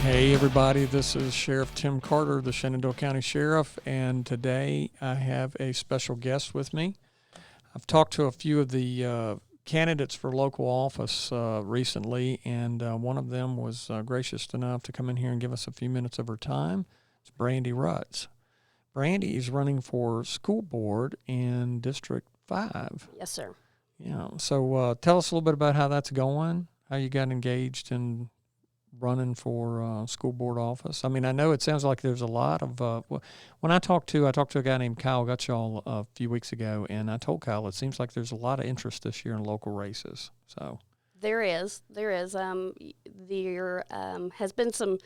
Hey everybody, this is Sheriff Tim Carter, the Shenandoah County Sheriff, and today I have a special guest with me. I've talked to a few of the candidates for local office recently, and one of them was gracious enough to come in here and give us a few minutes of her time. It's Brandi Rutz. Brandi is running for school board in District 5. Yes, sir. Yeah, so tell us a little bit about how that's going, how you got engaged in running for school board office. I mean, I know it sounds like there's a lot of when I talked to a guy named Kyle Gutschall a few weeks ago, and I told Kyle it seems like there's a lot of interest this year in local races. So There is. There has been some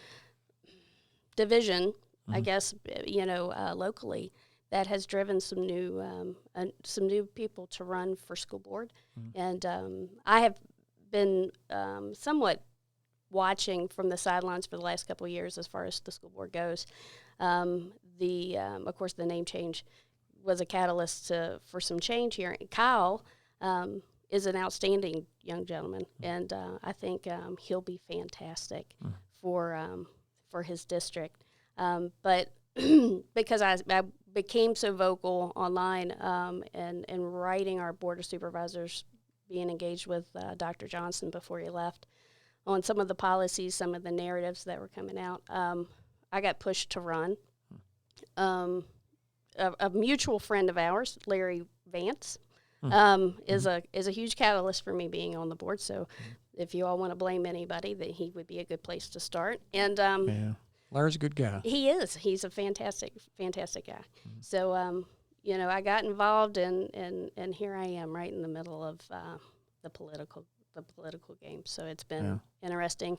division, I guess, locally that has driven some new people to run for school board, and I have been somewhat watching from the sidelines for the last couple of years as far as the school board goes. Of course, the name change was a catalyst for some change here. Kyle is an outstanding young gentleman, and I think he'll be fantastic for his district. But because I became so vocal online and writing our board of supervisors, being engaged with Dr. Johnson before he left, on some of the policies, some of the narratives that were coming out, I got pushed to run. A mutual friend of ours, Larry Vance, is a huge catalyst for me being on the board. So, if you all want to blame anybody, that he would be a good place to start. And yeah, Larry's a good guy. He is. He's a fantastic guy. So, I got involved, and here I am, right in the middle of the political game. So it's been interesting.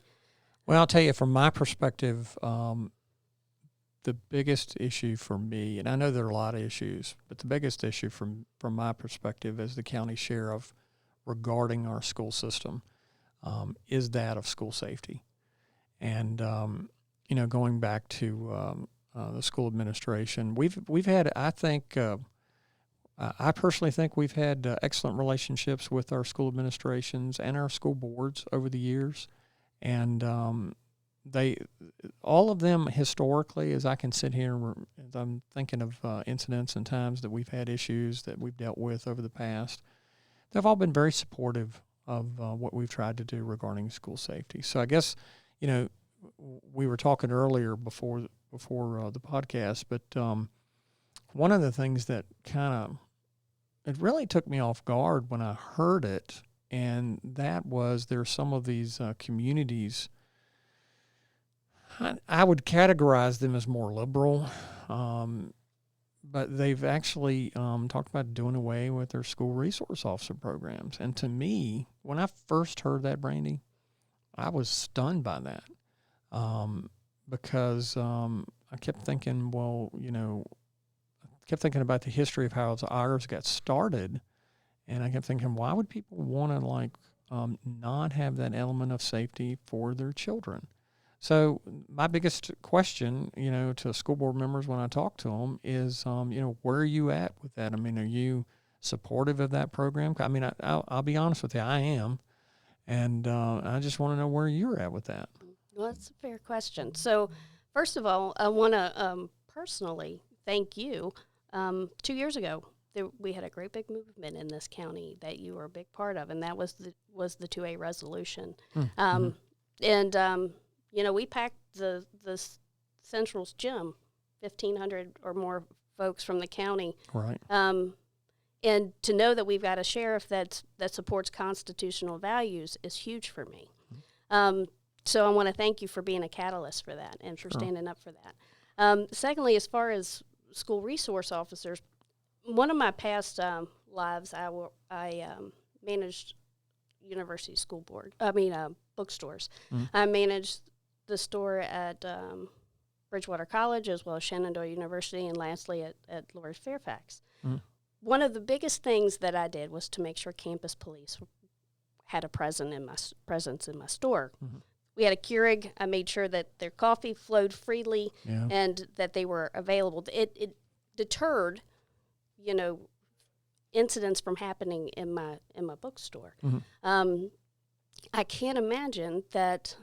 Well, I'll tell you, from my perspective, the biggest issue for me, and I know there are a lot of issues, but the biggest issue from my perspective as the county sheriff regarding our school system is that of school safety. And, going back to the school administration, we've had, I think, I personally think we've had excellent relationships with our school administrations and our school boards over the years, and all of them historically, as I can sit here, as I'm thinking of incidents and times that we've had issues that we've dealt with over the past, they've all been very supportive of what we've tried to do regarding school safety. So I guess, we were talking earlier before the podcast, but one of the things that it really took me off guard when I heard it, and that was there's some of these communities, I would categorize them as more liberal, but they've actually talked about doing away with their school resource officer programs. And to me, when I first heard that, Brandi, I was stunned by that because I kept thinking, kept thinking about the history of how ours got started, and I kept thinking, why would people want to not have that element of safety for their children? So my biggest question, to school board members when I talk to them is, where are you at with that? I mean, are you supportive of that program? I mean, I'll be honest with you, I am, and I just want to know where you're at with that. Well, that's a fair question. So, first of all, I want to personally thank you. 2 years ago, we had a great big movement in this county that you were a big part of, and that was the 2A resolution. We packed the Central's gym, 1,500 or more folks from the county. Right. And to know that we've got a sheriff that supports constitutional values is huge for me. So I want to thank you for being a catalyst for that and for standing up for that. Secondly, as far as school resource officers, one of my past lives, I managed university bookstores. I managed the store at Bridgewater College as well as Shenandoah University, and lastly at Lourdes Fairfax. One of the biggest things that I did was to make sure campus police had a presence in my store. We had a Keurig. I made sure that their coffee flowed freely and that they were available. It deterred, incidents from happening in my bookstore. I can't imagine that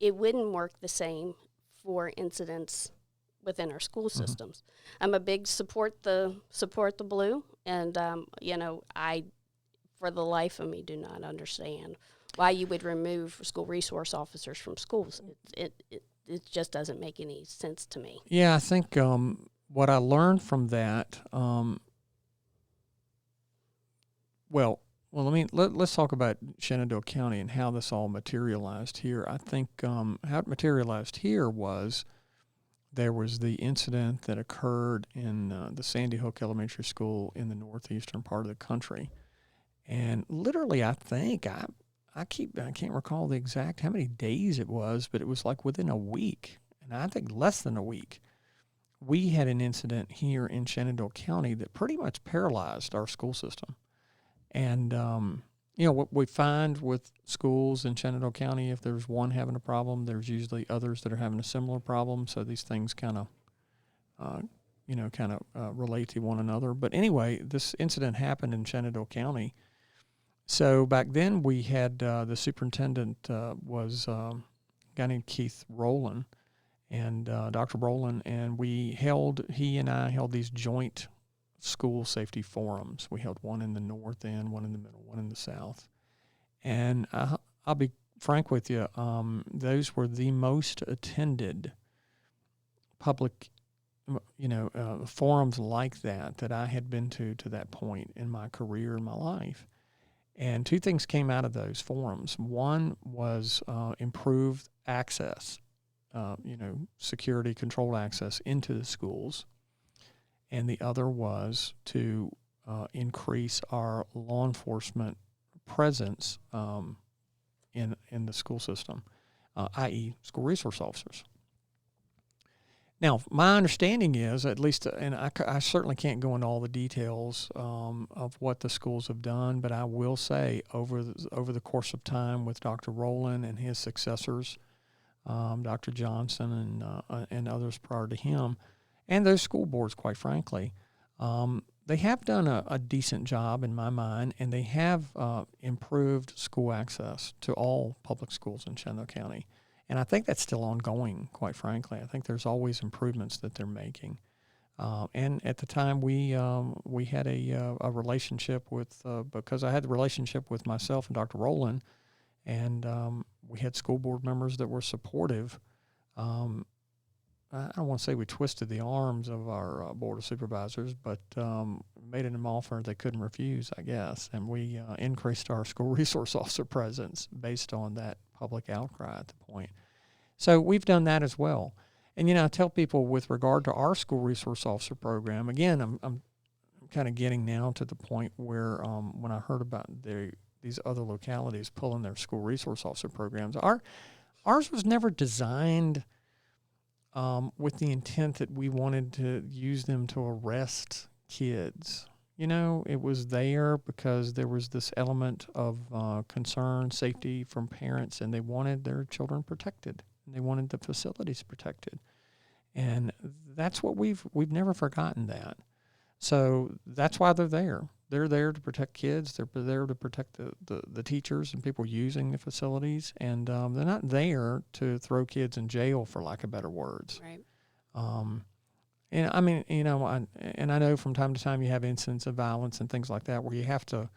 it wouldn't work the same for incidents within our school systems. I'm a big support the blue, and I, for the life of me, do not understand why you would remove school resource officers from schools. It just doesn't make any sense to me. Yeah, I think what I learned from that, let's talk about Shenandoah County and how this all materialized here. I think how it materialized here was there was the incident that occurred in the Sandy Hook Elementary School in the northeastern part of the country, and literally, I think I can't recall the exact how many days it was, but it was like within a week, and I think less than a week, we had an incident here in Shenandoah County that pretty much paralyzed our school system. And, what we find with schools in Shenandoah County, if there's one having a problem, there's usually others that are having a similar problem. So these things kind of relate to one another. But anyway, this incident happened in Shenandoah County. So back then we had the superintendent was a guy named Keith Rowland and Dr. Rowland, and he and I held these joint school safety forums. We held one in the north end, one in the middle, one in the south. And I'll be frank with you, those were the most attended public, forums like that I had been to that point in my career, in my life. And two things came out of those forums. One was improved access, security, controlled access into the schools. And the other was to increase our law enforcement presence in the school system, i.e. school resource officers. Now, my understanding is, at least, and I certainly can't go into all the details of what the schools have done, but I will say over the course of time with Dr. Rowland and his successors, Dr. Johnson and others prior to him, and those school boards, quite frankly, they have done a decent job in my mind, and they have improved school access to all public schools in Shenandoah County. And I think that's still ongoing, quite frankly. I think there's always improvements that they're making. And at the time, we had a relationship with, because I had the relationship with myself and Dr. Rowland, and we had school board members that were supportive. I don't want to say we twisted the arms of our board of supervisors, but made an offer they couldn't refuse, I guess. And we increased our school resource officer presence based on that public outcry at the point. So we've done that as well. And, I tell people with regard to our school resource officer program, again, I'm kind of getting now to the point where when I heard about these other localities pulling their school resource officer programs, ours was never designed with the intent that we wanted to use them to arrest kids. It was there because there was this element of concern, safety from parents, and they wanted their children protected. And they wanted the facilities protected. And that's what we've never forgotten that. So that's why they're there. They're there to protect kids. They're there to protect the teachers and people using the facilities. And they're not there to throw kids in jail, for lack of better words. Right. And I mean, and I know from time to time you have incidents of violence and things like that where you have to,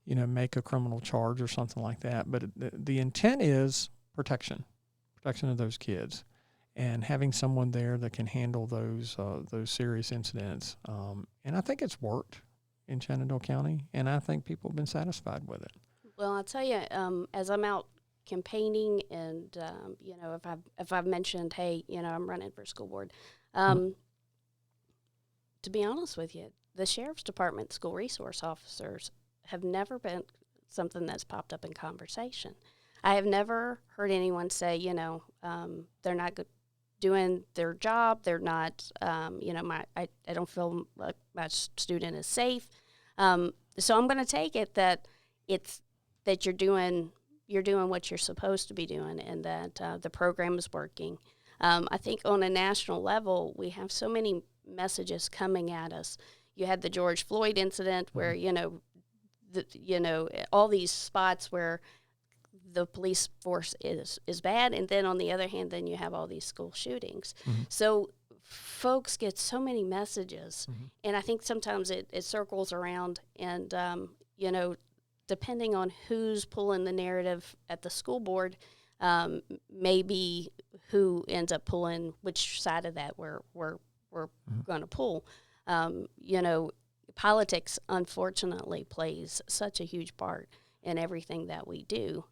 make a criminal charge or something like that. But the intent is protection of those kids, and having someone there that can handle those serious incidents. And I think it's worked in Shenandoah County, and I think people have been satisfied with it. Well, I'll tell you, as I'm out campaigning, and if I've mentioned, hey, I'm running for school board. To be honest with you, the Sheriff's Department school resource officers have never been something that's popped up in conversation. I have never heard anyone say, they're not doing their job. They're not, I don't feel like my student is safe. So I'm going to take it that it's that you're doing what you're supposed to be doing, and that the program is working. I think on a national level, we have so many messages coming at us. You had the George Floyd incident where, all these spots where the police force is bad, and then on the other hand, then you have all these school shootings. So folks get so many messages, and I think sometimes it circles around, and depending on who's pulling the narrative at the school board, maybe who ends up pulling which side of that we're going to pull. Politics unfortunately plays such a huge part in everything that we do.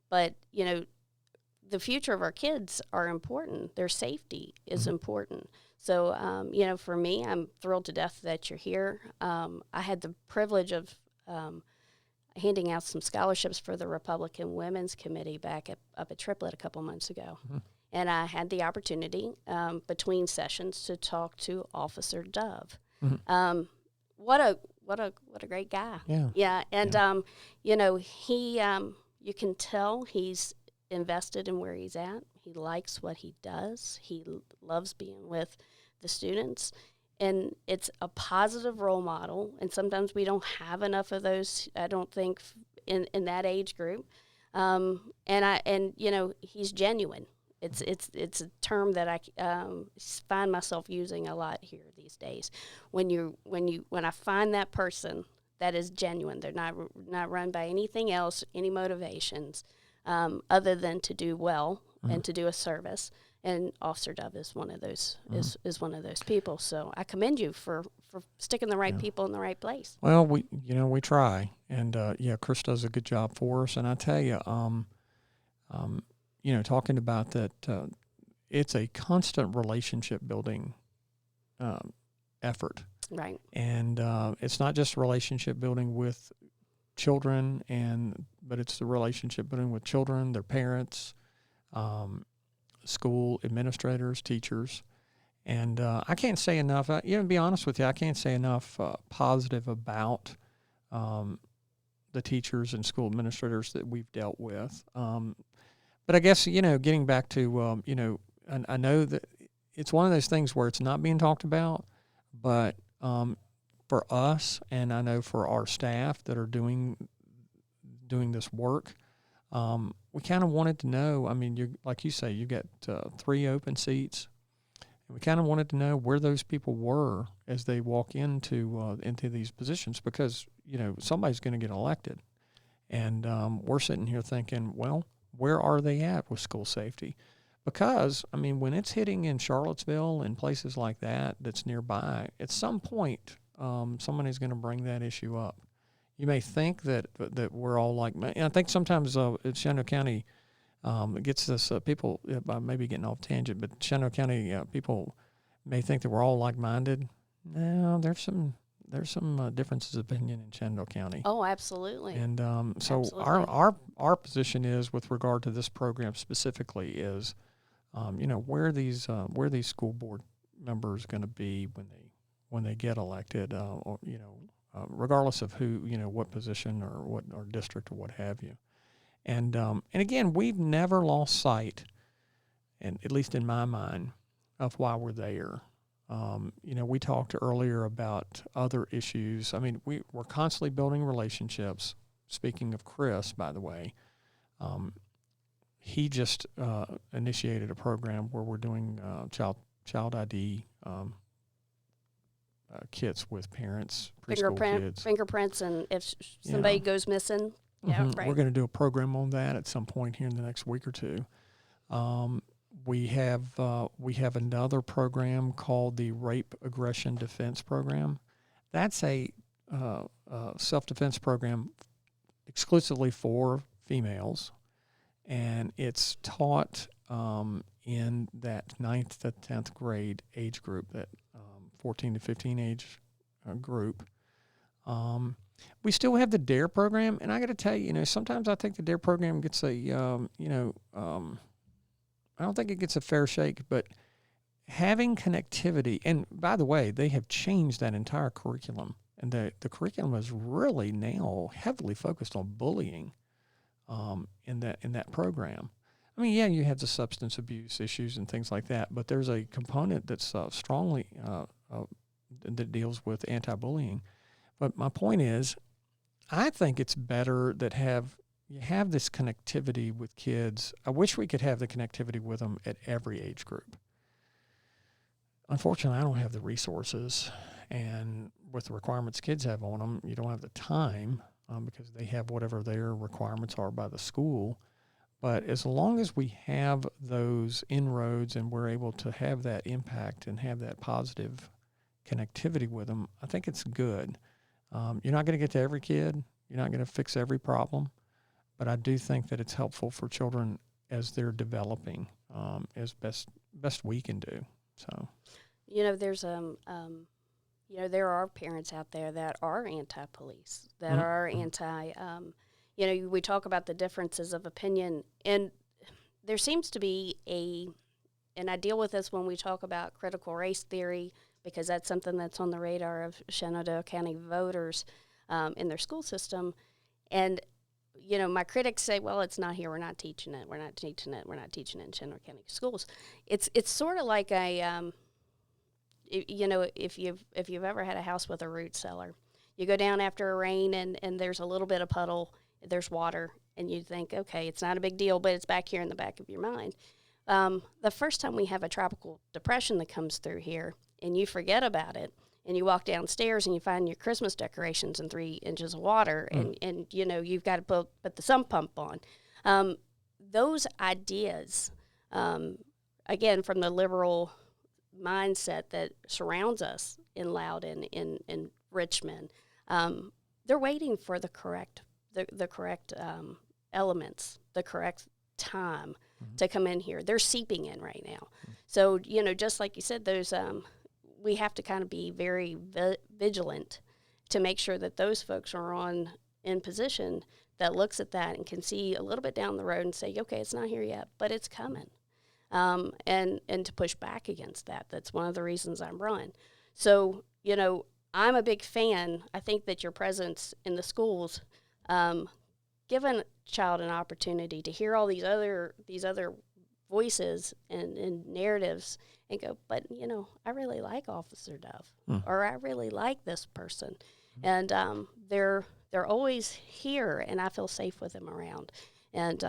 But the future of our kids are important. Their safety is important. So, for me, I'm thrilled to death that you're here. I had the privilege of handing out some scholarships for the Republican Women's Committee up at Triplet a couple months ago. And I had the opportunity between sessions to talk to Officer Dove. What a great guy. Yeah. And he you can tell he's invested in where he's at. He likes what he does. He loves being with the students, and it's a positive role model. And sometimes we don't have enough of those, I don't think, in that age group. He's genuine. It's a term that I find myself using a lot here these days. When I find that person that is genuine, they're not run by anything else, any motivations, other than to do well and to do a service. And Officer Dove is one of those is one of those people. So I commend you for sticking the right people in the right place. Well, we try, and Chris does a good job for us. And I tell you, talking about that, it's a constant relationship building effort. Right. And it's not just relationship building with children, but it's the relationship building with children, their parents, school administrators, teachers. And I can't say enough, to be honest with you, I can't say enough positive about the teachers and school administrators that we've dealt with. But I guess, getting back to, I know that it's one of those things where it's not being talked about, but for us, and I know for our staff that are doing this work, we kind of wanted to know, like you say, you got 3 open seats. And we kind of wanted to know where those people were as they walk into these positions, because, somebody's going to get elected. And we're sitting here thinking, well, where are they at with school safety? Because, when it's hitting in Charlottesville and places like that that's nearby, at some point, somebody's going to bring that issue up. You may think that we're all like, and I think sometimes Shenandoah County gets this, people, I may be getting off tangent, but Shenandoah County people may think that we're all like-minded. No, there's some differences of opinion in Shenandoah County. Oh, absolutely. And so absolutely. our position is, with regard to this program specifically, is where these school board members going to be when they get elected, regardless of who, what position or district or what have you. And again, we've never lost sight, and at least in my mind, of why we're there. We talked earlier about other issues. We're constantly building relationships. Speaking of Chris, by the way, he just initiated a program where we're doing child ID kits with parents, preschool kids. Fingerprints, and if somebody goes missing. Yeah, right. We're going to do a program on that at some point here in the next week or two. We have another program called the Rape Aggression Defense Program. That's a self-defense program exclusively for females, and it's taught in that 9th to 10th grade age group, that 14 to 15 age group. We still have the DARE program, and I got to tell you, sometimes I think the DARE program gets I don't think it gets a fair shake, but having connectivity, and by the way, they have changed that entire curriculum, and the curriculum is really now heavily focused on bullying in that program. You have the substance abuse issues and things like that, but there's a component that's strongly that deals with anti-bullying. But my point is, I think it's better that have you have this connectivity with kids. I wish we could have the connectivity with them at every age group. Unfortunately, I don't have the resources, and with the requirements kids have on them, you don't have the time because they have whatever their requirements are by the school. But as long as we have those inroads and we're able to have that impact and have that positive connectivity with them, I think it's good. You're not going to get to every kid. You're not going to fix every problem. But I do think that it's helpful for children as they're developing as best we can do. So, there's there are parents out there that are anti-police, that are anti. We talk about the differences of opinion, and there seems to be and I deal with this when we talk about critical race theory, because that's something that's on the radar of Shenandoah County voters in their school system. And, my critics say, well, it's not here. We're not teaching it. We're not teaching it. We're not teaching it in Shenandoah County schools. It's sort of like if you've ever had a house with a root cellar, you go down after a rain and there's a little bit of puddle, there's water, and you think, okay, it's not a big deal, but it's back here in the back of your mind. The first time we have a tropical depression that comes through here and you forget about it, and you walk downstairs and you find your Christmas decorations in 3 inches of water, and you've got to put the sump pump on. Those ideas, again, from the liberal mindset that surrounds us in Loudoun, in Richmond, they're waiting for the correct elements, the correct time to come in here. They're seeping in right now. So, just like you said, those we have to kind of be very vigilant to make sure that those folks are in position that looks at that and can see a little bit down the road and say, okay, it's not here yet, but it's coming. And to push back against that. That's one of the reasons I'm running. So, I'm a big fan. I think that your presence in the schools, give a child an opportunity to hear all these other voices and narratives and go, but, I really like Officer Dove, or I really like this person. And they're always here, and I feel safe with them around. And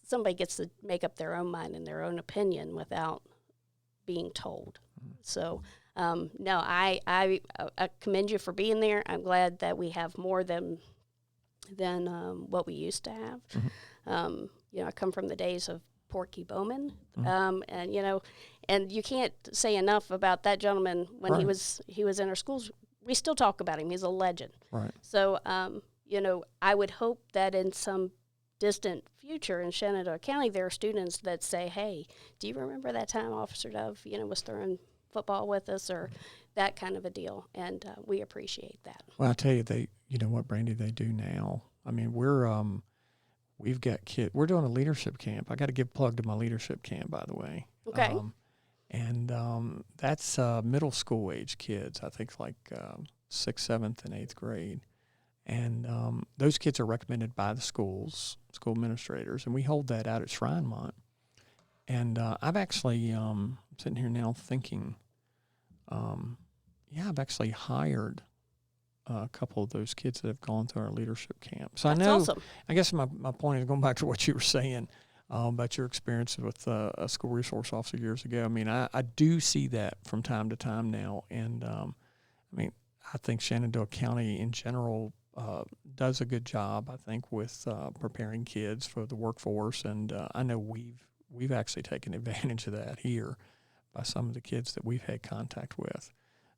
somebody gets to make up their own mind and their own opinion without being told. So, no, I commend you for being there. I'm glad that we have more than what we used to have. I come from the days of Porky Bowman, and you can't say enough about that gentleman when he was in our schools. We still talk about him. He's a legend. Right. So, I would hope that in some distant future in Shenandoah County, there are students that say, hey, do you remember that time Officer Dove, was throwing football with us, or that kind of a deal? And we appreciate that. Well, I tell you, what, Brandi, they do now. I mean, we've got kids. We're doing a leadership camp. I got to give a plug to my leadership camp, by the way. Okay. That's middle school age kids, I think like 6th, 7th, and 8th grade. And those kids are recommended by the school administrators, and we hold that out at Shrinemont. And I've actually, sitting here now thinking, I've actually hired a couple of those kids that have gone through our leadership camp. So That's awesome. I guess my point is going back to what you were saying about your experience with a school resource officer years ago. I mean, I do see that from time to time now. And, I think Shenandoah County in general does a good job, I think, with preparing kids for the workforce. And I know we've actually taken advantage of that here by some of the kids that we've had contact with.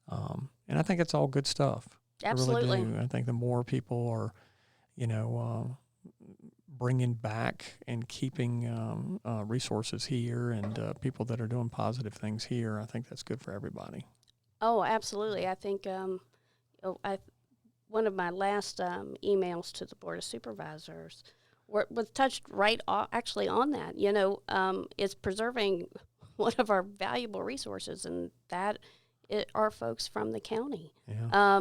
And I think it's all good stuff. Absolutely. I really do. I think the more people are, bringing back and keeping resources here and people that are doing positive things here, I think that's good for everybody. Oh, absolutely. I think one of my last emails to the Board of Supervisors was touched actually on that. It's preserving one of our valuable resources, and that are folks from the county. Yeah.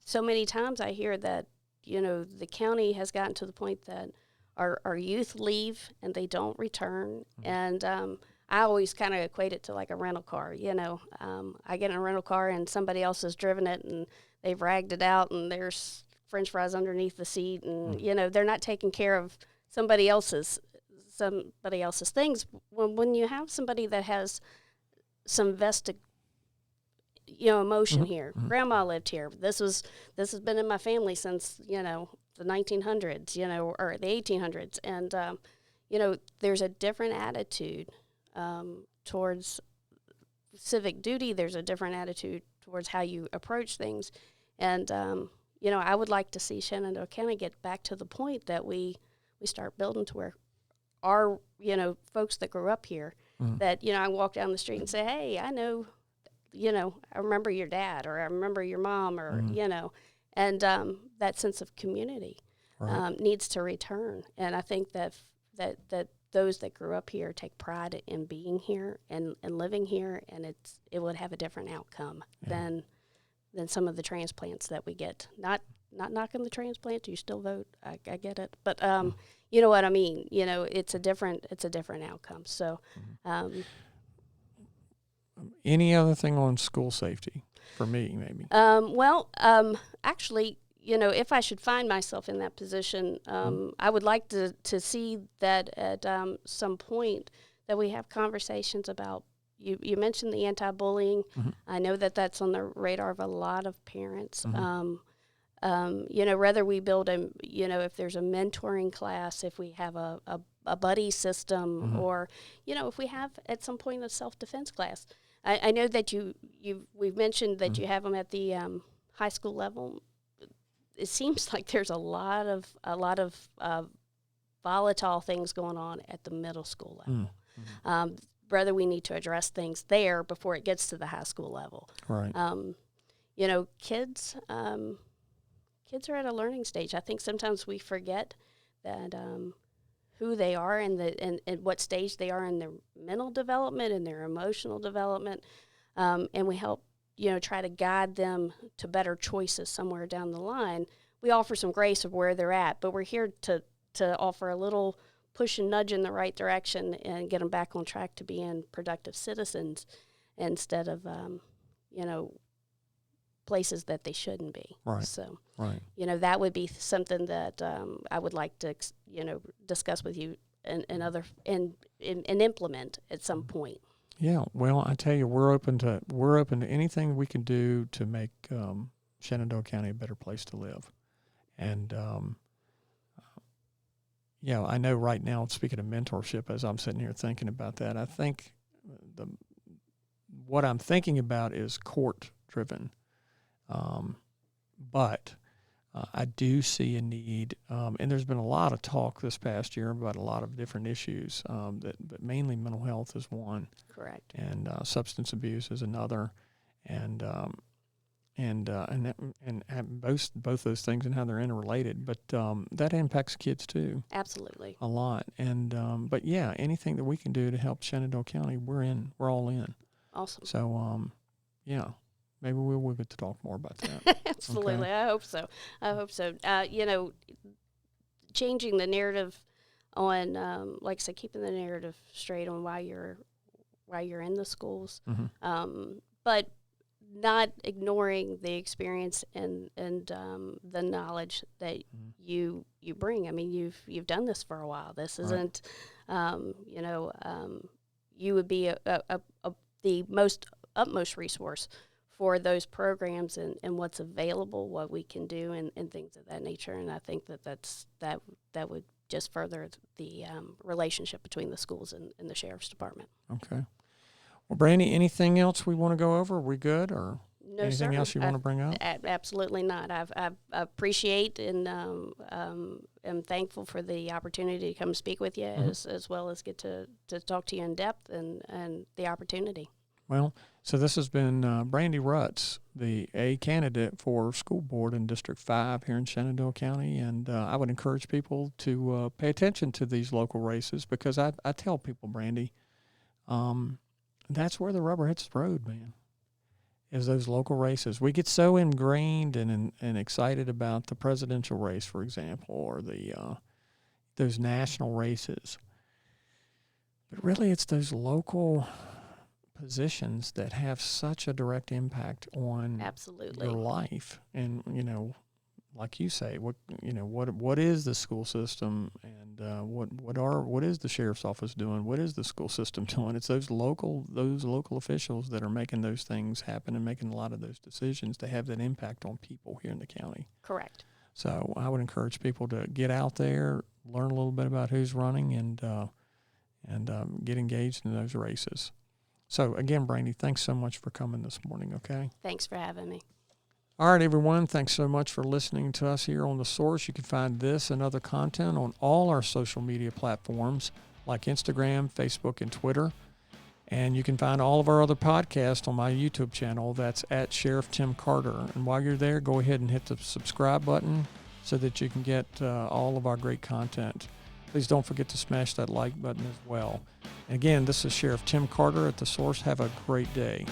So many times I hear that, the county has gotten to the point that our youth leave and they don't return. Mm-hmm. And I always kind of equate it to like a rental car. I get in a rental car and somebody else has driven it and they've ragged it out and there's French fries underneath the seat, and they're not taking care of somebody else's things. When you have somebody that has some vested emotion here, grandma lived here. This has been in my family since the 1900s, or the 1800s, and there's a different attitude towards civic duty. There's a different attitude towards how you approach things, and I would like to see Shenandoah County get back to the point that we start building to where our folks that grew up here, that I walk down the street and say, hey, I know, I remember your dad, or I remember your mom, or and that sense of community needs to return. And I think that those that grew up here take pride in being here and living here, and it would have a different outcome than some of the transplants that we get. Not knocking the transplants, you still vote. I get it, but you know what I mean. It's a different outcome. So, any other thing on school safety for me, maybe? Actually, if I should find myself in that position, I would like to see that at some point that we have conversations about. You mentioned the anti-bullying. I know that that's on the radar of a lot of parents. Whether we build if there's a mentoring class, if we have a buddy system, or, if we have at some point a self-defense class. I know that we've mentioned that you have them at the high school level. It seems like there's a lot of volatile things going on at the middle school level. Whether we need to address things there before it gets to the high school level. Right. Kids are at a learning stage. I think sometimes we forget that who they are and what stage they are in their mental development and their emotional development, and we help try to guide them to better choices somewhere down the line. We offer some grace of where they're at, but we're here to offer a little push and nudge in the right direction and get them back on track to being productive citizens instead of places that they shouldn't be. Right. So, right. That would be something that I would like to, discuss with you and implement at some point. Yeah. Well, I tell you, we're open to anything we can do to make Shenandoah County a better place to live. And, I know right now, speaking of mentorship, as I'm sitting here thinking about that, I think what I'm thinking about is court-driven. But I do see a need, and there's been a lot of talk this past year about a lot of different issues, but mainly mental health is one. Correct. And substance abuse is another, and both those things and how they're interrelated. But that impacts kids too. Absolutely. A lot. And but yeah, anything that we can do to help Shenandoah County, we're all in. Awesome. So maybe we'll get to talk more about that. Absolutely. Okay. I hope so. Changing the narrative on, like I said, keeping the narrative straight on why you're in the schools, but not ignoring the experience and the knowledge that you bring. I mean, you've done this for a while. This isn't, you would be the utmost resource for those programs and what's available, what we can do, and things of that nature. And I think that would just further the relationship between the schools and the sheriff's department. Okay. Well, Brandi, anything else we want to go over? Are we good, or No, anything sir. else you want to bring up? Absolutely not. I appreciate and am thankful for the opportunity to come speak with you, as well as get to talk to you in depth and the opportunity. Well, so this has been Brandi Rutz, the A candidate for school board in District 5 here in Shenandoah County. And I would encourage people to pay attention to these local races, because I tell people, Brandi, that's where the rubber hits the road, man, is those local races. We get so ingrained and excited about the presidential race, for example, or those national races. But really, it's those local positions that have such a direct impact on Absolutely. your life and, like you say, what is the school system, and what is the sheriff's office doing? What is the school system doing? It's those local officials that are making those things happen and making a lot of those decisions to have that impact on people here in the county. Correct. So I would encourage people to get out there, learn a little bit about who's running, and get engaged in those races. So again, Brandi, thanks so much for coming this morning. Okay. Thanks for having me. All right, everyone. Thanks so much for listening to us here on The Source. You can find this and other content on all our social media platforms like Instagram, Facebook, and Twitter. And you can find all of our other podcasts on my YouTube channel. That's at Sheriff Tim Carter. And while you're there, go ahead and hit the subscribe button so that you can get all of our great content. Please don't forget to smash that like button as well. And again, this is Sheriff Tim Carter at The Source. Have a great day.